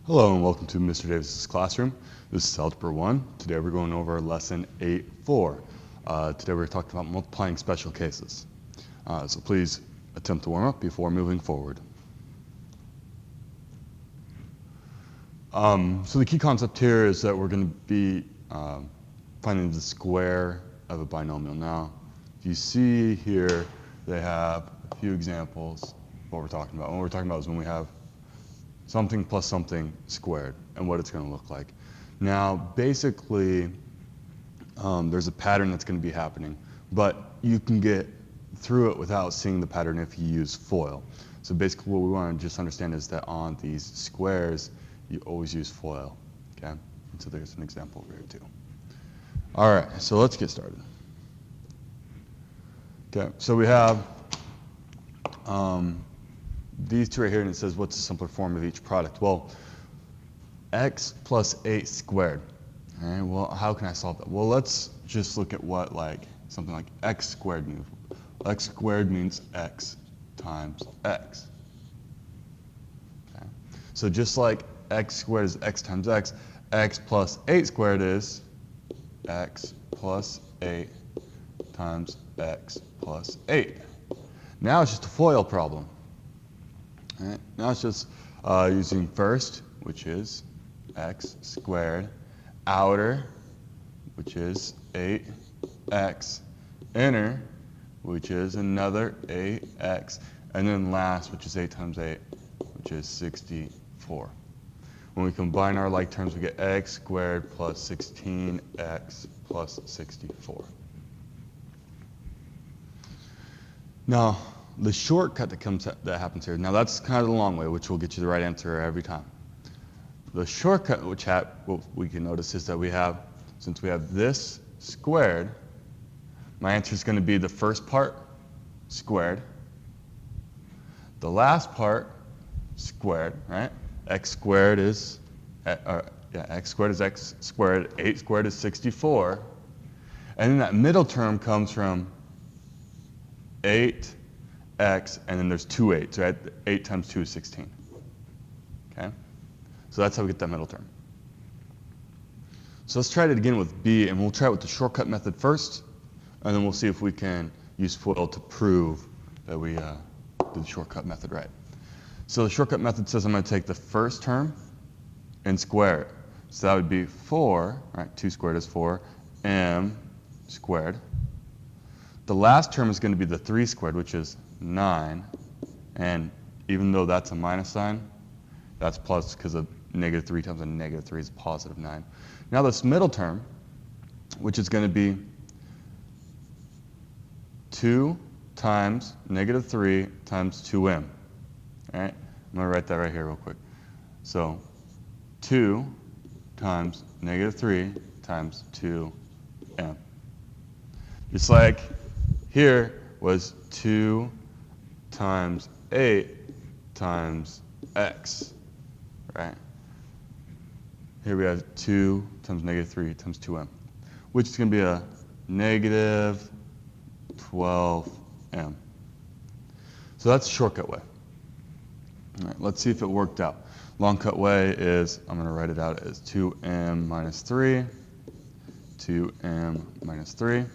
Hello and welcome to Mr. Davis's classroom. This is Algebra 1. Today we're going over lesson 8.4. Today we're talking about multiplying special cases. So please attempt to warm up before moving forward. So the key concept here is that we're going to be finding the square of a binomial. Now, if you see here, they have a few examples of what we're talking about. What we're talking about is when we have something plus something squared and what it's going to look like. Now, basically, there's a pattern that's going to be happening, but you can get through it without seeing the pattern if you use FOIL. So basically what we want to just understand is that on these squares, you always use FOIL, okay? And so there's an example over here too. All right, so let's get started. Okay, so we have these two right here, and it says what's the simpler form of each product? Well, x plus 8 squared. All right, well, how can I solve that? Well, let's just look at what something like x squared means. X squared means x times x. Okay. So just like x squared is x times x, x plus 8 squared is x plus 8 times x plus 8. Now it's just a FOIL problem. All right, now it's just using first, which is x squared, outer, which is 8x, inner, which is another 8x, and then last, which is 8 times 8, which is 64. When we combine our like terms, we get x squared plus 16x plus 64. Now, the shortcut that happens here, now that's kind of the long way, which will get you the right answer every time. The shortcut, what we can notice is that we have, since we have this squared, my answer is going to be the first part squared, the last part squared, right? X squared is, x squared is x squared, 8 squared is 64, and then that middle term comes from 8x, and then there's 2 8s, right? 8 times 2 is 16. Okay? So that's how we get that middle term. So let's try it again with b, and we'll try it with the shortcut method first, and then we'll see if we can use FOIL to prove that we did the shortcut method right. So the shortcut method says I'm going to take the first term and square it. So that would be 4, right? 2 squared is 4m squared. The last term is going to be the 3 squared, which is 9. And even though that's a minus sign, that's plus because of negative 3 times a negative 3 is positive 9. Now this middle term, which is going to be 2 times negative 3 times 2m. All right? I'm going to write that right here real quick. So 2 times negative 3 times 2m. Just like here was 2 times 8 times x, right? Here we have 2 times negative 3 times 2m, which is going to be a negative 12m. So that's the shortcut way. All right, let's see if it worked out. Long cut way is, I'm going to write it out as 2m minus 3, 2m minus 3.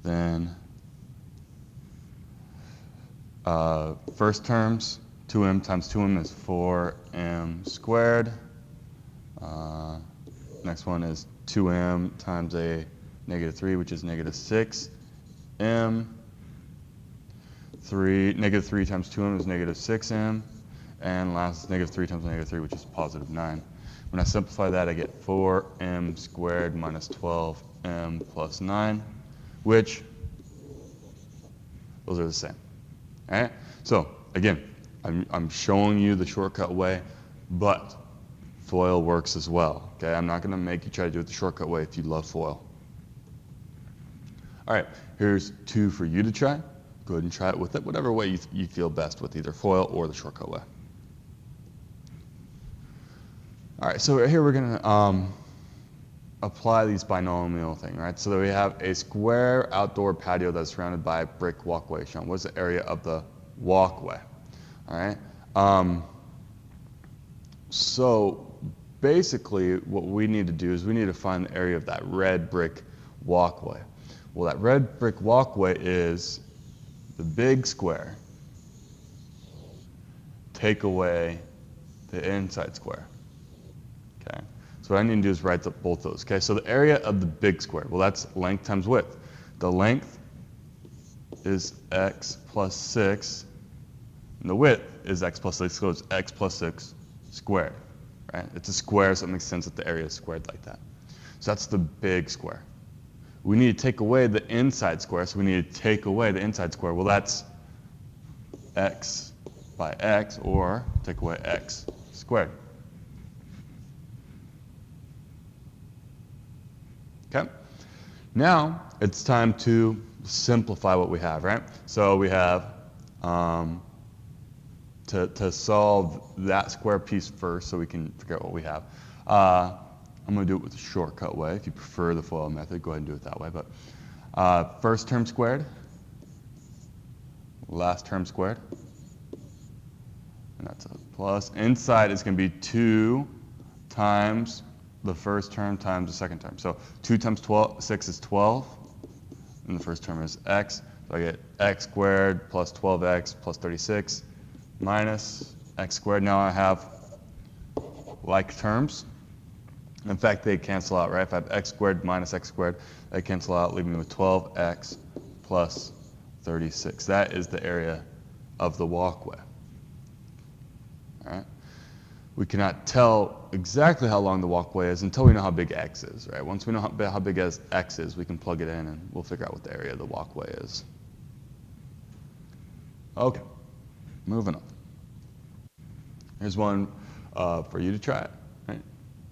Then first terms, 2m times 2m is 4m squared. Next one is 2m times a negative 3, which is negative 6m. Negative 3 times 2m is negative 6m. And last is negative 3 times negative 3, which is positive 9. When I simplify that, I get 4m squared minus 12m plus 9, which those are the same. All right? So again, I'm showing you the shortcut way, but FOIL works as well. Okay? I'm not going to make you try to do it the shortcut way if you love FOIL. All right, here's 2 for you to try. Go ahead and try it with it, whatever way you feel best with, either FOIL or the shortcut way. All right, so right here we're going to apply these binomial thing, right? So that we have a square outdoor patio that's surrounded by a brick walkway shown. What's the area of the walkway? All right. So basically what we need to do is we need to find the area of that red brick walkway. Well, that red brick walkway is the big square. Take away the inside square. Okay. So what I need to do is write both those. Okay. So the area of the big square, well, that's length times width. The length is x plus 6, and the width is x plus 6, so it's x plus 6 squared. Right? It's a square, so it makes sense that the area is squared like that. So that's the big square. We need to take away the inside square, so we need to take away the inside square. Well, that's x by x, or take away x squared. Okay? Now, it's time to simplify what we have, right? So we have, to solve that square piece first so we can figure out what we have. I'm going to do it with a shortcut way. If you prefer the FOIL method, go ahead and do it that way. But first term squared, last term squared, and that's a plus. Inside is going to be 2 times the first term times the second term. So 2 times 6 is 12, and the first term is x. So I get x squared plus 12x plus 36 minus x squared. Now I have like terms. In fact, they cancel out, right? If I have x squared minus x squared, they cancel out, leaving me with 12x plus 36. That is the area of the walkway. All right? We cannot tell exactly how long the walkway is until we know how big x is, right? Once we know how big x is, we can plug it in and we'll figure out what the area of the walkway is. Okay, moving on. Here's one for you to try it. Right?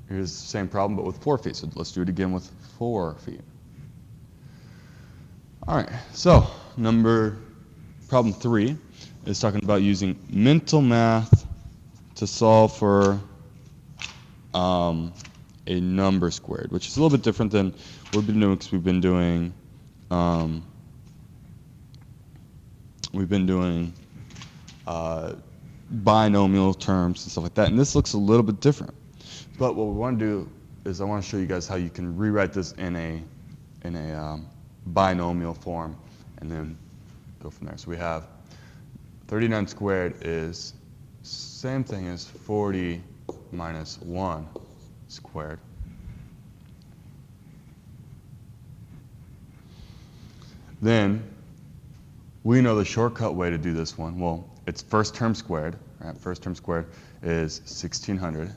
Here's the same problem, but with 4 feet. So let's do it again with 4 feet. All right, so problem 3 is talking about using mental math to solve for a number squared, which is a little bit different than what we've been doing, because we've been doing binomial terms and stuff like that, and this looks a little bit different. But what we want to do is I want to show you guys how you can rewrite this in a binomial form, and then go from there. So we have 39 squared is same thing as 40 minus 1 squared. Then we know the shortcut way to do this one. Well, it's first term squared. Right? First term squared is 1600.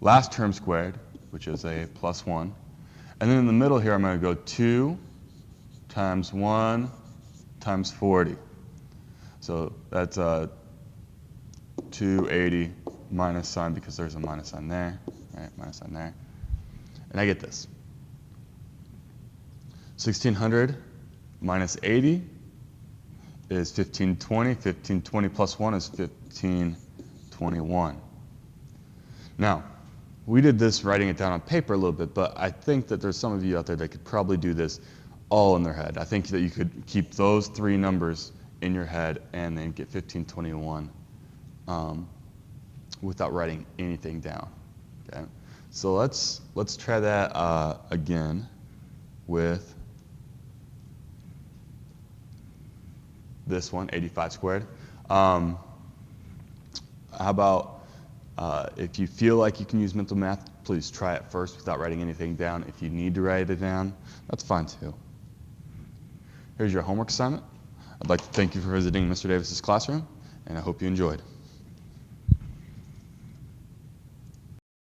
Last term squared, which is a plus 1. And then in the middle here, I'm going to go 2 times 1 times 40. So that's 280 minus sign, because there's a minus sign there, right? Minus sign there. And I get this. 1600 minus 80 is 1520. 1520 plus 1 is 1521. Now, we did this writing it down on paper a little bit, but I think that there's some of you out there that could probably do this all in their head. I think that you could keep those 3 numbers in your head and then get 1521 without writing anything down. Okay, so let's try that again with this one, 85 squared. How about if you feel like you can use mental math, please try it first without writing anything down. If you need to write it down, that's fine too. Here's your homework assignment. I'd like to thank you for visiting Mr. Davis's classroom, and I hope you enjoyed.